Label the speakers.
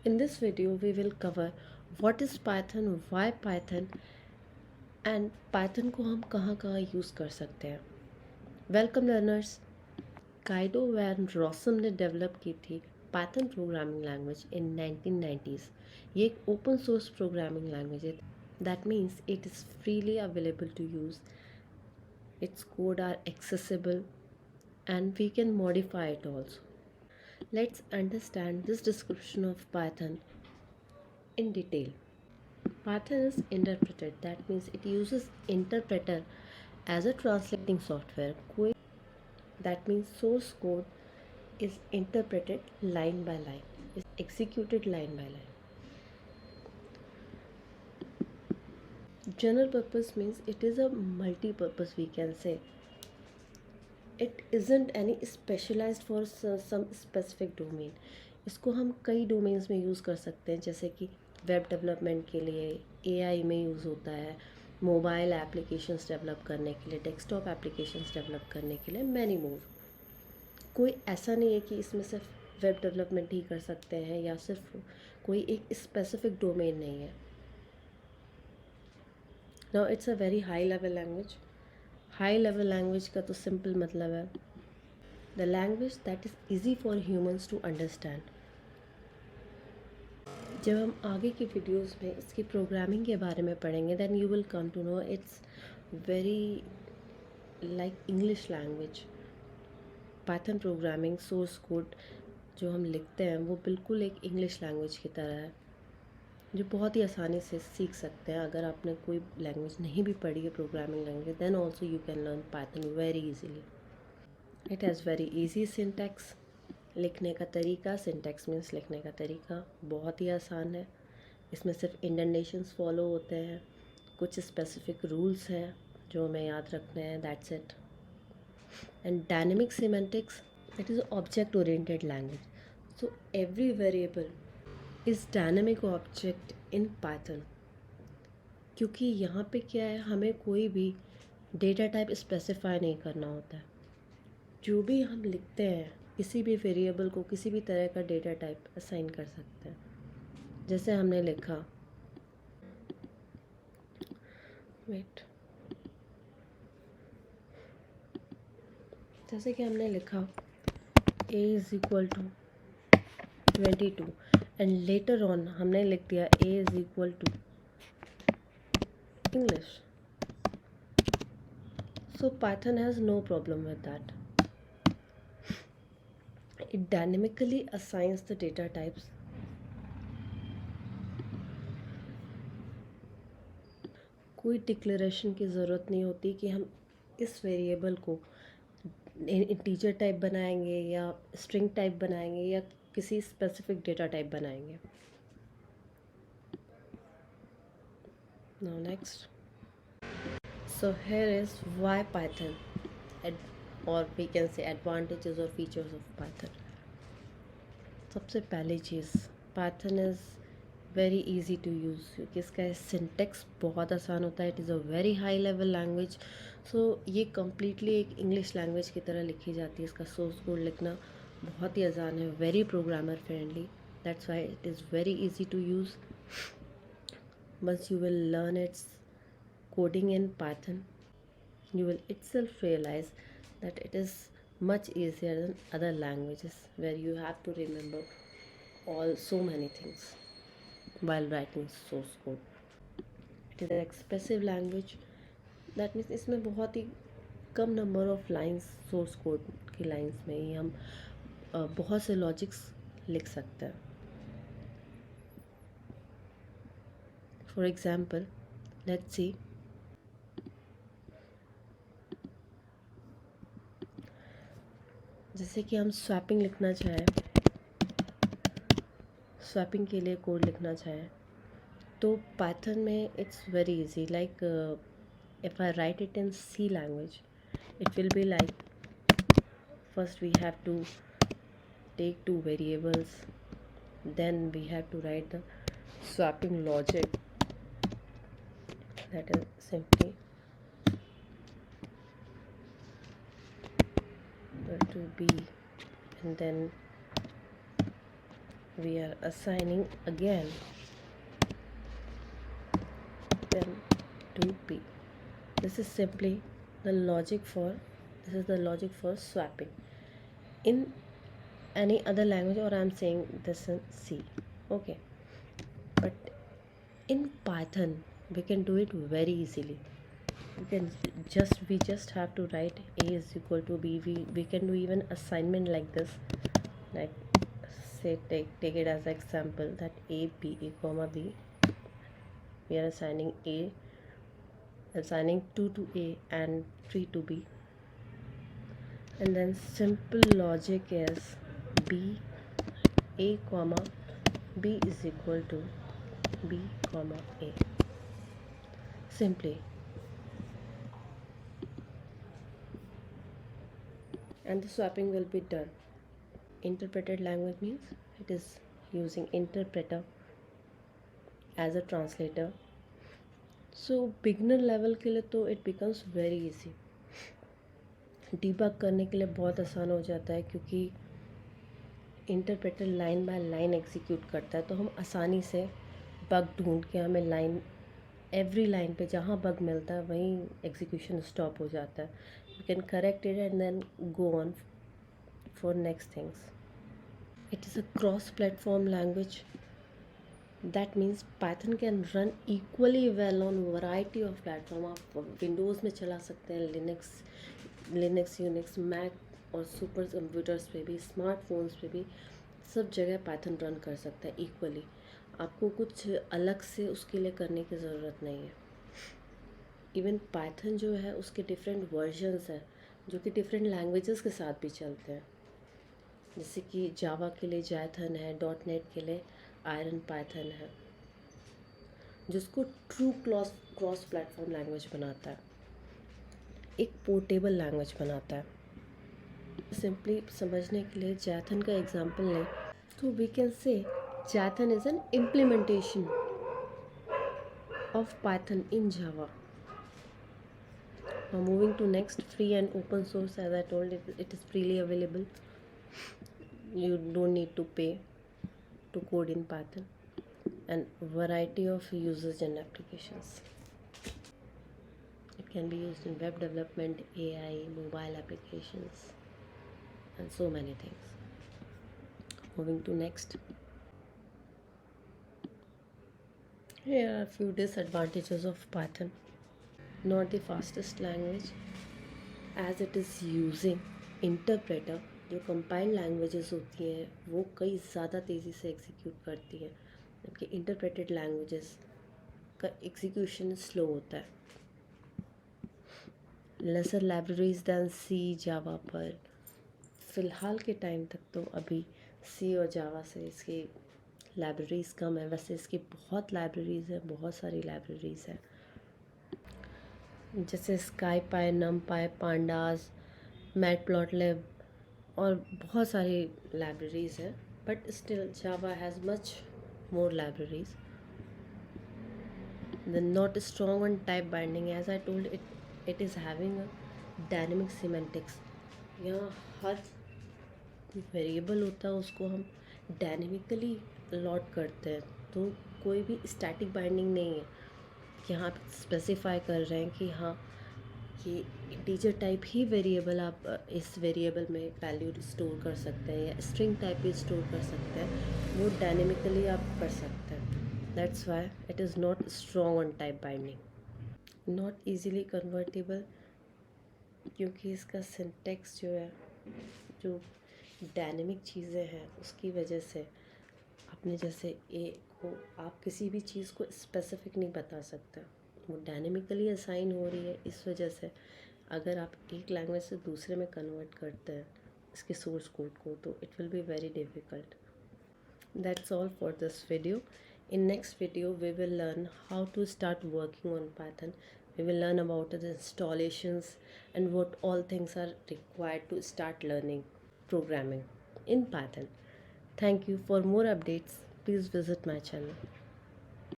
Speaker 1: In this video, we will cover what is Python, why Python, and Python को हम कहाँ कहाँ use कर सकते हैं. Welcome learners. काइडो वैन रॉसम ने डेवलप की थी Python programming language in 1990s. ये एक ओपन सोर्स प्रोग्रामिंग लैंग्वेज है. That means it is freely available to use. Its code are accessible and we can modify it also. Let's understand this description of Python in detail. Python is interpreted, that means it uses interpreter as a translating software. That means source code is interpreted line by line, is executed line by line. General purpose means it is a multi-purpose, we can say. It isn't any specialized for some specific domain. इसको हम कई domains में use कर सकते हैं, जैसे कि web development के लिए, एआई में यूज़ होता है, मोबाइल एप्लीकेशंस डेवलप करने के लिए, डेस्कटॉप एप्लीकेशंस डेवलप करने के लिए, मैनी मोर. कोई ऐसा नहीं है कि इसमें सिर्फ वेब डेवलपमेंट ही कर सकते हैं या सिर्फ कोई एक स्पेसिफिक डोमेन नहीं है. Now it's a very high level language. High level language का तो सिंपल मतलब है the language that is easy for humans to understand. जब हम आगे की वीडियोस में इसकी प्रोग्रामिंग के बारे में पढ़ेंगे then you will come to know it's very like English language. Python programming source code जो हम लिखते हैं वो बिल्कुल एक इंग्लिश लैंग्वेज की तरह है, जो बहुत ही आसानी से सीख सकते हैं. अगर आपने कोई लैंग्वेज नहीं भी पढ़ी है programming language, then also you can learn Python very easily. It has very easy syntax. लिखने का तरीका, सिंटैक्स मीन्स लिखने का तरीका बहुत ही आसान है. इसमें सिर्फ इंडेंटेशंस फॉलो होते हैं, कुछ स्पेसिफिक रूल्स हैं जो हमें याद रखने हैं, that's it. And dynamic semantics, it is object oriented language. So every variable is dynamic object in Python. क्योंकि यहाँ पे क्या है, हमें कोई भी डेटा टाइप स्पेसिफाई नहीं करना होता है. जो भी हम लिखते हैं किसी भी वेरिएबल को किसी भी तरह का डेटा टाइप असाइन कर सकते हैं. जैसे हमने लिखा वेट जैसे कि हमने लिखा a is equal to 22 and later on हमने लिख दिया a is equal to English. So Python has no problem with that. It dynamically assigns the data types. कोई डिक्लेरेशन की ज़रूरत नहीं होती कि हम इस वेरिएबल को इंटीजर टाइप बनाएंगे या स्ट्रिंग टाइप बनाएंगे या किसी स्पेसिफिक डेटा टाइप बनाएंगे. Now next. So here is why Python और वी कैन से एडवांटेजेस और फीचर्स ऑफ पाइथन. सबसे पहली चीज़, Python is very easy to use क्योंकि इसका सिंटेक्स बहुत आसान होता है. It is a very high level language. So ये कम्प्लीटली एक इंग्लिश लैंग्वेज की तरह लिखी जाती है. इसका सोर्स कोड लिखना बहुत ही आसान है, very programmer friendly. That's why it is very easy to use. Once you will learn its coding in Python, you will itself realize that it is much easier than other languages where you have to remember all so many things while writing source code. It is an expressive language. That means इसमें बहुत ही कम number of lines, source code की lines में ही हम बहुत से लॉजिक्स लिख सकते हैं. For example let's see. जैसे कि हम स्वैपिंग लिखना चाहें, स्वैपिंग के लिए कोड लिखना चाहें तो पाइथन में it's very easy. Like if I write it in C language it will be like, first we have to take two variables, then we have to write the swapping logic, that is simply equal to b, and then we are assigning again then to p. This is simply the logic for swapping. In any other language, or I'm saying this in C, okay, but in Python we can do it very easily. We just have to write a is equal to b. We can do even assignment like this, like say take it as example that a comma b, we are assigning 2 to a and 3 to b, and then simple logic is b a comma b is equal to b comma a. Simply, and the swapping will be done. Interpreted language means it is using interpreter as a translator. So beginner level के लिए तो it becomes very easy, debug करने के लिए बहुत आसान हो जाता है, क्योंकि interpreter line by line execute करता है, तो हम आसानी से बग ढूंढ के हमें लाइन एवरी लाइन पे जहाँ बग मिलता है वहीं एग्जीक्यूशन स्टॉप हो जाता है. You can correct it and then go on for next things. It is a cross platform language. That means Python can run equally well on variety of platform. आप Windows में चला सकते हैं, Linux Unix Mac और super computers पे भी, smartphones पे भी, सब जगह Python रन कर सकता है इक्वली. आपको कुछ अलग से उसके लिए करने की ज़रूरत नहीं है. इवन Python जो है उसके डिफरेंट वर्जन्स हैं जो कि डिफरेंट लैंग्वेजेस के साथ भी चलते हैं. जैसे कि जावा के लिए जाइथन है, .NET के लिए आयरन पाइथन है, जिसको ट्रू क्रॉस प्लेटफॉर्म लैंग्वेज बनाता है, एक पोर्टेबल लैंग्वेज बनाता है. सिंपली समझने के लिए जाइथन का एग्जांपल लें तो we can say Jython is an implementation of Python in Java. Now moving to next, free and open source. As I told, it is freely available. You don't need to pay to code in Python, and variety of usage and applications. It can be used in web development, AI, mobile applications, and so many things. Moving to next. Here are a few disadvantages of Python. Not the fastest language, as it is using interpreter. जो compiled languages होती हैं वो कई ज़्यादा तेज़ी से execute करती हैं, जबकि इंटरप्रेटेड लैंग्वेजेस का एग्जीक्यूशन स्लो होता है. लेसर लाइब्रेरीज दैन सी जावा पर. फ़िलहाल के टाइम तक तो अभी सी और जावा से इसकी लाइब्रेरीज़ कम है. वैसे इसकी बहुत लाइब्रेरीज़ हैं, बहुत सारी लाइब्रेरीज़ हैं, जैसे स्काईपाई, नमपाई, पांडास, मैटप्लॉटलिब और बहुत सारी लाइब्रेरीज़ हैं. But still Java has much more libraries. Then not strong on type binding. As I told, it is having a dynamic semantics. यहाँ हर वेरिएबल होता है उसको हम डायनेमिकली अलॉट करते हैं, तो कोई भी स्टैटिक बाइंडिंग नहीं है कि हाँ आप स्पेसिफाई कर रहे हैं कि हाँ ये इंटीजर टाइप ही वेरिएबल आप इस वेरिएबल में वैल्यू स्टोर कर सकते हैं या स्ट्रिंग टाइप भी स्टोर कर सकते हैं. वो डायनेमिकली आप कर सकते हैं. That's why it is not strong on type binding. Not easily convertible, क्योंकि इसका सिंटेक्स जो है, जो डायनेमिक चीज़ें हैं उसकी वजह से अपने जैसे ए को आप किसी भी चीज़ को स्पेसिफिक नहीं बता सकते. वो डायनेमिकली असाइन हो रही है, इस वजह से अगर आप एक लैंग्वेज से दूसरे में कन्वर्ट करते हैं इसके सोर्स कोड को, तो it will be very difficult. That's all for this video. In next video we will learn how to start working on Python. We will learn about the installations and what all things are required to start learning programming in Python. Thank you. For more updates, please visit my channel.